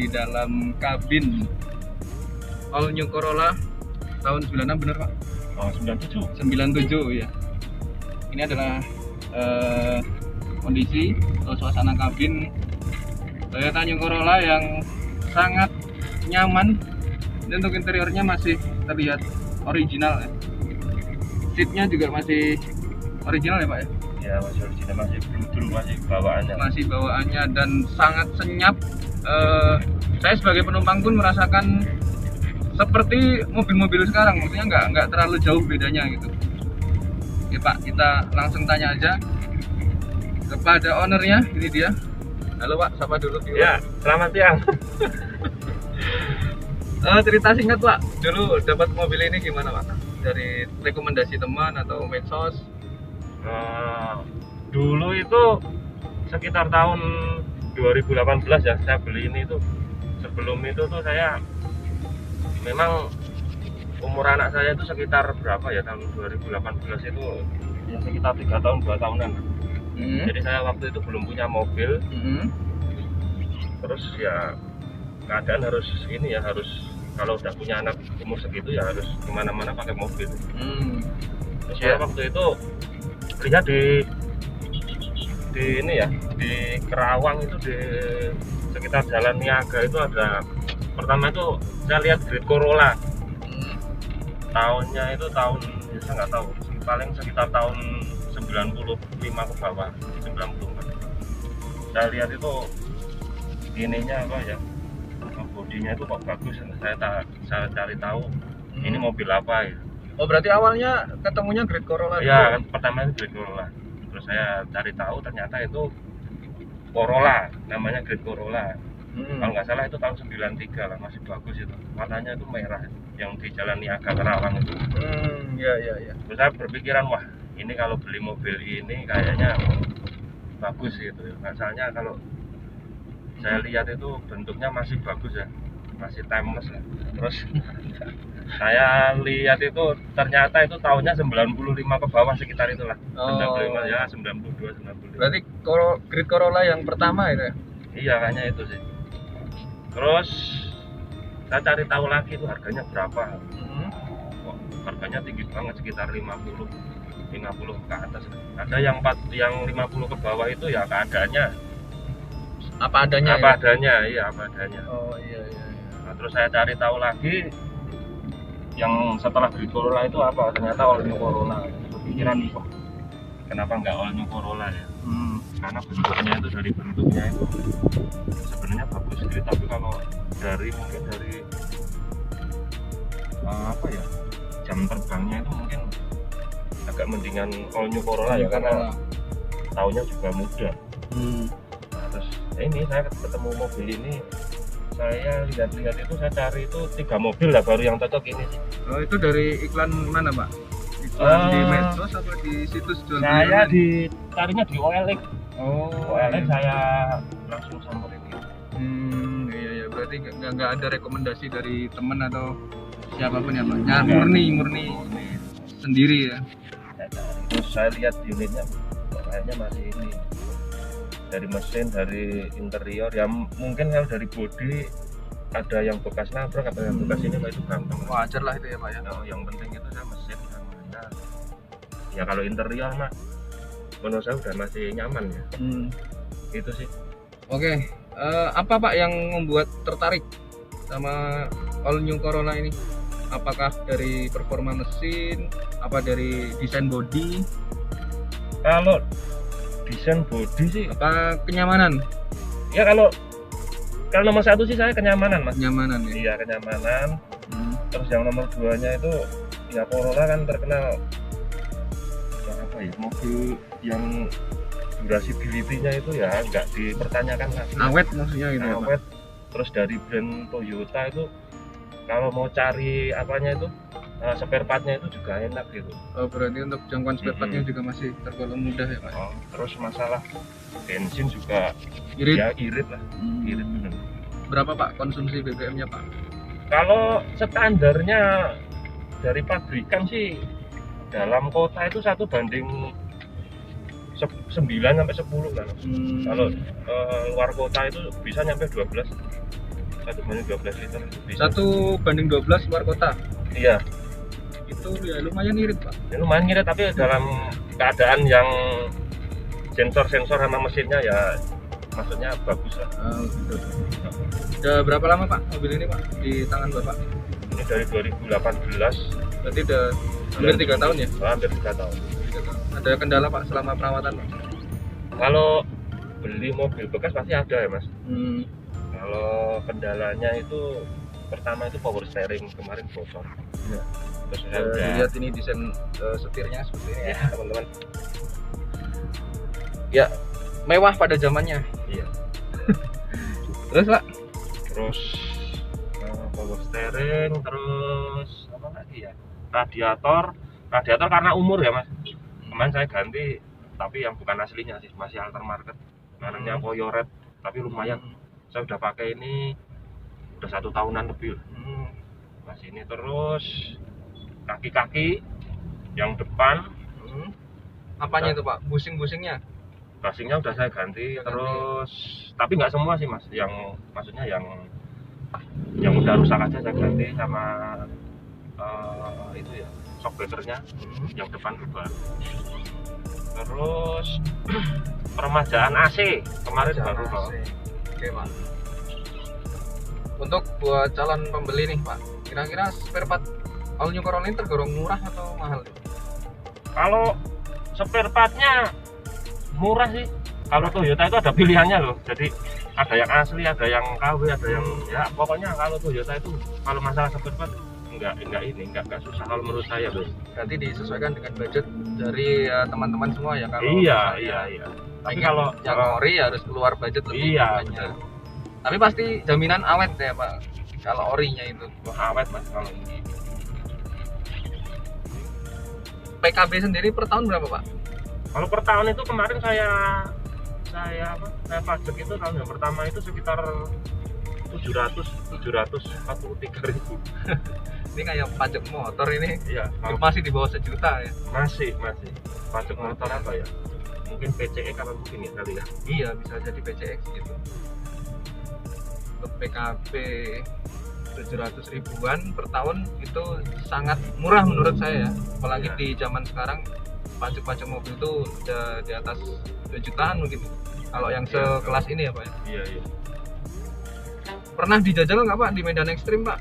di dalam kabin All New Corolla tahun 96, bener Pak? Oh, 97. 97 ya. Ini adalah kondisi atau suasana kabin Toyota New Corolla yang sangat nyaman. Dan untuk interiornya masih terlihat original ya. Seatnya juga masih original ya Pak ya? Ya, masih original, masih dulu masih bawaannya. Masih bawaannya dan sangat senyap. Saya sebagai penumpang pun merasakan seperti mobil-mobil sekarang, maksudnya nggak terlalu jauh bedanya gitu. Oke Pak, kita langsung tanya aja kepada ownernya. Ini dia. Halo Pak, sapa dulu. Ya, selamat siang. Cerita singkat Pak, dulu dapat mobil ini gimana Pak? Dari rekomendasi teman atau medsos? Dulu itu sekitar tahun 2018 ya, saya beli ini tuh. Sebelum itu tuh saya memang umur anak saya itu sekitar berapa ya, tahun 2018 itu ya sekitar 3 tahun 2 tahunan. Jadi saya waktu itu belum punya mobil. Terus ya keadaan harus ini ya, harus kalau udah punya anak umur segitu ya harus kemana-mana pakai mobil. Terus saya waktu itu lihat di ini ya, di Kerawang itu, di sekitar Jalan Niaga itu ada, pertama itu saya lihat Great Corolla. Tahunnya itu tahun, ya saya nggak tahu, paling sekitar tahun 95 ke bawah, 94. Saya lihat itu ininya apa ya, bodinya itu kok bagus. Saya cari tahu ini mobil apa ya. Oh berarti awalnya ketemunya Great Corolla? Ya kan, pertama itu Great Corolla. Terus saya cari tahu ternyata itu Corolla, namanya Great Corolla. Kalau nggak salah itu tahun 93 lah, masih bagus itu. Warnanya itu merah, yang di Jalan Niaga Kerawang itu. Iya. Terus saya berpikiran, wah ini kalau beli mobil ini kayaknya bagus gitu. Misalnya kalau saya lihat itu bentuknya masih bagus ya, masih timeless lah. Terus saya lihat itu ternyata itu tahunnya 95 ke bawah, sekitar itulah. 95 ya, 92, 95. Berarti Great Corolla yang pertama itu ya? Iya, kayaknya itu sih. Terus saya cari tahu lagi itu harganya berapa. Wah, harganya tinggi banget, sekitar 50 ke atas. Ada yang 50 ke bawah itu ya keadaannya apa adanya? Iya, apa adanya. Oh iya. Nah, terus saya cari tahu lagi yang setelah Great Corolla itu apa, ternyata All New Corolla. Kepikiran, wah kenapa nggak All New Corolla ya? Karena bentuknya itu, dari bentuknya itu sebenarnya bagus gitu, tapi kalau mungkin dari apa ya, jam terbangnya itu mungkin agak mendingan All New Corolla ya, karena tahunnya juga muda. Nah, terus ini saya ketemu mobil ini, saya lihat-lihat itu, saya cari itu 3 mobil lah baru yang cocok ini sih. Oh itu dari iklan mana Pak? Iklan di medsos atau di situs jual beli? Saya carinya di OLX. OLX iya. saya langsung samperin itu. Iya, berarti nggak ada rekomendasi dari teman atau siapapun ya Pak? Ya, murni sendiri ya? Terus saya lihat unitnya, kayaknya masih ini, dari mesin, dari interior ya, mungkin kalau dari bodi ada yang bekas nabrak atau yang bekas ini, itu gampang. Wajar lah itu ya Pak ya? Nah, yang penting itu saya mesin sama ya kalau interior mah menurut saya udah masih nyaman ya. Itu sih. Oke, apa Pak yang membuat tertarik sama All New Corolla ini? Apakah dari performa mesin, apa dari desain bodi? Kalau desain bodi sih, apa kenyamanan? Ya kalau nomor 1 sih saya kenyamanan Mas. Kenyamanan ya? Iya, kenyamanan. Terus yang nomor 2-nya itu ya, Corolla kan terkenal yang apa ya, mobil yang durability-nya itu ya nggak dipertanyakan lagi. Awet maksudnya gitu. Awet. Terus dari brand Toyota itu kalau mau cari apanya itu, spare part-nya itu juga enak gitu. Oh berarti untuk jangkauan spare part-nya juga masih tergolong mudah ya Pak? Terus masalah bensin juga irit? Ya irit lah. Irit bener. Berapa Pak konsumsi BBM-nya Pak? Kalau standarnya dari pabrikan sih dalam kota itu 1 banding 9 sampai 10 kan. Kalau luar kota itu bisa nyampe 12. Satu banding 12 liter bisa. 1:12 luar kota. Iya. Itu ya lumayan irit Pak. Ya, lumayan ngirit, tapi dalam keadaan yang sensor sama mesinnya ya maksudnya bagus lah. Gitu. Udah berapa lama Pak mobil ini Pak di tangan Bapak? Ini dari 2018. Berarti udah hampir 3 tahun ya? Hampir 3 tahun. 3 tahun. Ada kendala Pak selama perawatan Pak? Kalau beli mobil bekas pasti ada ya Mas. Hmm. Kalau kendalanya itu pertama itu power steering kemarin bocor. Ya. Terus saya udah Lihat ini desain setirnya seperti ini ya teman-teman. ya mewah pada zamannya. Iya. Terus Pak? Terus power steering, terus apa lagi ya? Radiator karena umur ya Mas. Kemarin saya ganti, tapi yang bukan aslinya sih, masih aftermarket. Mereknya Voyoret, tapi lumayan. Saya udah pakai ini udah 1 tahunan lebih. Masih ini. Terus kaki-kaki yang depan. Apanya itu Pak? Busing-busingnya? Gasingnya udah saya ganti. Terus tapi nggak semua sih Mas, yang maksudnya yang udah rusak aja saya ganti, sama itu ya shock breakernya yang depan tuh baru. Terus peremajaan AC kemarin baru kok. Oke Pak. Untuk buat calon pembeli nih Pak, kira-kira spare part all new Corolla ini tergolong murah atau mahal? Kalau spare partnya murah sih. Kalau Toyota itu ada pilihannya loh. Jadi ada yang asli, ada yang KW, ada yang ya pokoknya kalau Toyota itu kalau masalah spare part enggak susah kalau menurut saya, Bos. Berarti disesuaikan dengan budget dari teman-teman semua ya kalau Iya. Tapi kalau yang ori harus keluar budget lebih banyak. Tapi pasti jaminan awet ya Pak. Kalau orinya itu awet Mas kalau ini. PKB sendiri per tahun berapa Pak? Kalau per tahun itu kemarin saya pajak itu tahun yang pertama itu sekitar 743.000. Ini kayak pajak motor ini. Iya, masih di bawah 1 juta ya. Masih pajak motor apa ya? Mungkin PCX apa mungkin ya kali ya. Iya, bisa jadi PCX gitu. Untuk PKB 700 ribuan per tahun itu sangat murah menurut saya ya. Apalagi di zaman sekarang pajak mobil itu udah di atas 2 jutaan mungkin. Kalau yang sekelas ini ya Pak ya. Iya. Pernah dijajal nggak Pak di medan ekstrim Pak?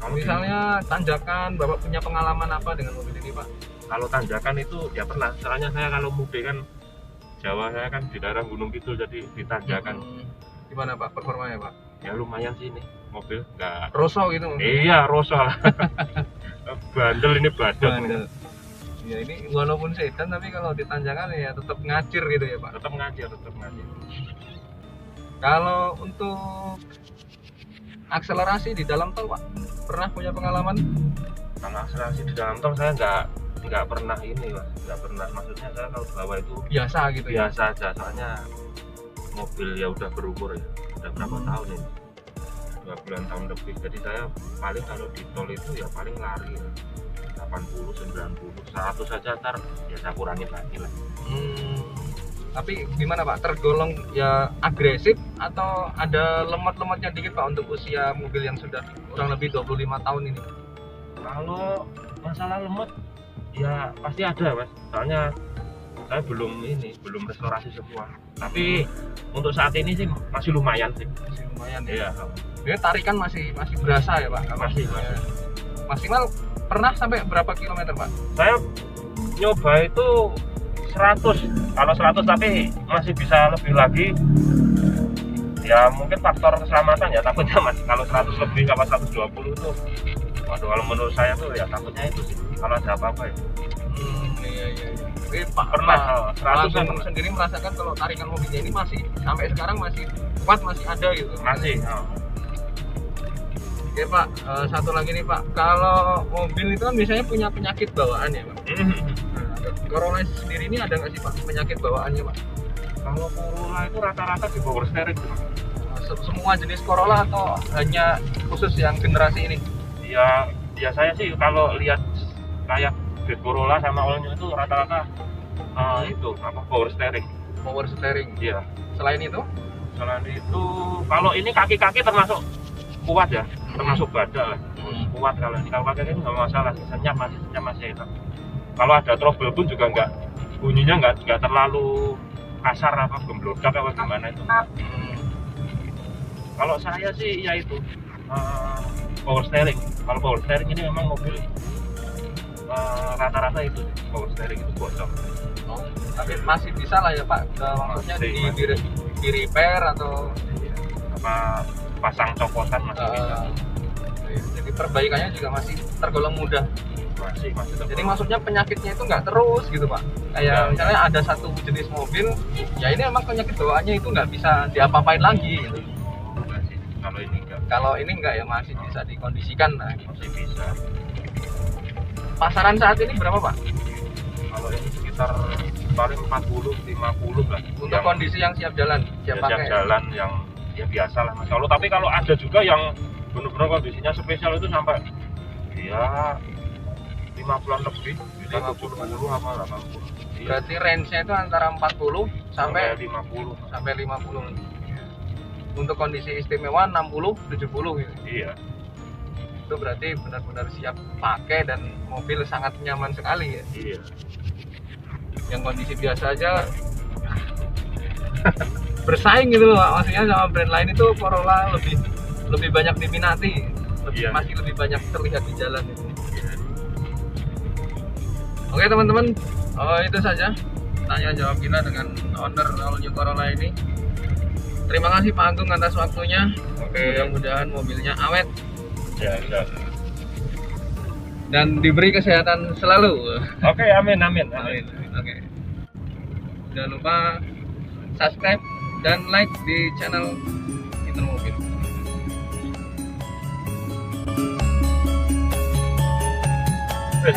Kalau misalnya tanjakan, Bapak punya pengalaman apa dengan mobil ini Pak? Kalau tanjakan itu ya pernah. Soalnya saya kalau mudik kan Jawa, saya kan di daerah Gunung Kidul, jadi di tanjakan. Gimana Pak performanya Pak? Ya lumayan sih ini mobil, nggak roso gitu. Iya roso lah. Bandel ini bandel. Ya ini walaupun sedan tapi kalau di tanjakan ya tetap ngacir gitu ya Pak. Tetap ngacir. Kalau untuk akselerasi di dalam tol Pak, pernah punya pengalaman? Kalau akselerasi di dalam tol saya nggak pernah ini Mas, nggak pernah. Maksudnya saya kalau bawa itu biasa gitu ya? Biasa aja, soalnya mobil ya udah berumur ya, udah berapa tahun ini, 2 tahun lebih. Jadi saya paling kalau di tol itu ya paling lari 80, 90, 100 saja, ntar ya saya kurangin lagi lah. Tapi gimana Pak, tergolong ya agresif atau ada lemot-lemotnya dikit Pak untuk usia mobil yang sudah kurang lebih 25 tahun ini? Kalau masalah lemot ya pasti ada Mas, soalnya saya belum restorasi semua. Tapi untuk saat ini sih masih lumayan sih. Masih lumayan ya? Iya. Jadi tarikan masih berasa ya Pak? Masih. Maksimal pernah sampai berapa kilometer Pak? Saya nyoba itu 100, kalau 100 tapi masih bisa lebih lagi. Ya mungkin faktor keselamatan ya, takutnya Mas kalau 100 lebih sama 120 itu waduh, kalau menurut saya tuh ya takutnya itu sih kalau ada apa-apa ya. Iya. Tapi Pak pernah 100 sendiri merasakan kalau tarikan mobilnya ini masih sampai sekarang masih kuat, masih ada gitu? Masih. Oke Pak, satu lagi nih Pak, kalau mobil itu kan biasanya punya penyakit bawaan ya Pak? Corolla sendiri ini ada nggak sih Pak penyakit bawaannya Pak? Kalau Corolla itu rata-rata di power steering. Semua jenis Corolla atau hanya khusus yang generasi ini? Ya saya sih kalau lihat kayak Grand Corolla sama All New itu rata-rata itu power steering. Power steering. Iya. Selain itu kalau ini kaki-kaki termasuk kuat ya, termasuk badak lah. Kuat kalau ini, kalau pakai ini nggak masalah, senyap masih enak. Kalau ada trouble pun juga nggak, bunyinya nggak terlalu kasar apa gemblodak apa gimana itu. Kalau saya sih ya itu power steering. Kalau power steering ini memang mobil rata-rata itu power steering itu bocor. Tapi masih bisa lah ya Pak, maksudnya di repair atau apa pasang copotan masih bisa. Jadi perbaikannya juga masih tergolong mudah. Masih Jadi maksudnya penyakitnya itu nggak terus gitu Pak. Kayak misalnya ada satu jenis mobil, ya ini emang penyakit bawaannya itu nggak bisa diapa-apain lagi gitu. Kalau ini enggak. Kalau ini enggak ya masih bisa dikondisikan lah. Masih bisa. Pasaran saat ini berapa Pak? Kalau ini sekitar paling 40-50 lah. Untuk kondisi yang siap jalan, siap pakai. Jalan yang ya biasa lah Mas. Tapi kalau ada juga yang benar-benar kondisinya spesial itu sampai ya 50-an lebih, 50 apa 80. Berarti range-nya itu antara 40 sampai 50. Sampai 50. Untuk kondisi istimewa 60 70 gitu. Iya. Itu berarti benar-benar siap pakai dan mobil sangat nyaman sekali ya. Iya. Yang kondisi biasa aja bersaing gitu loh Pak. Maksudnya sama brand lain itu Corolla lebih banyak diminati, masih lebih banyak terlihat di jalan itu. Oke teman-teman, itu saja tanya jawab kita dengan owner All New Corolla ini. Terima kasih Pak Agung atas waktunya. Mudah-mudahan mobilnya awet. Ya. Dan diberi kesehatan selalu. Oke, amin. Oke. Jangan lupa subscribe dan like di channel Inter Mobil. Terus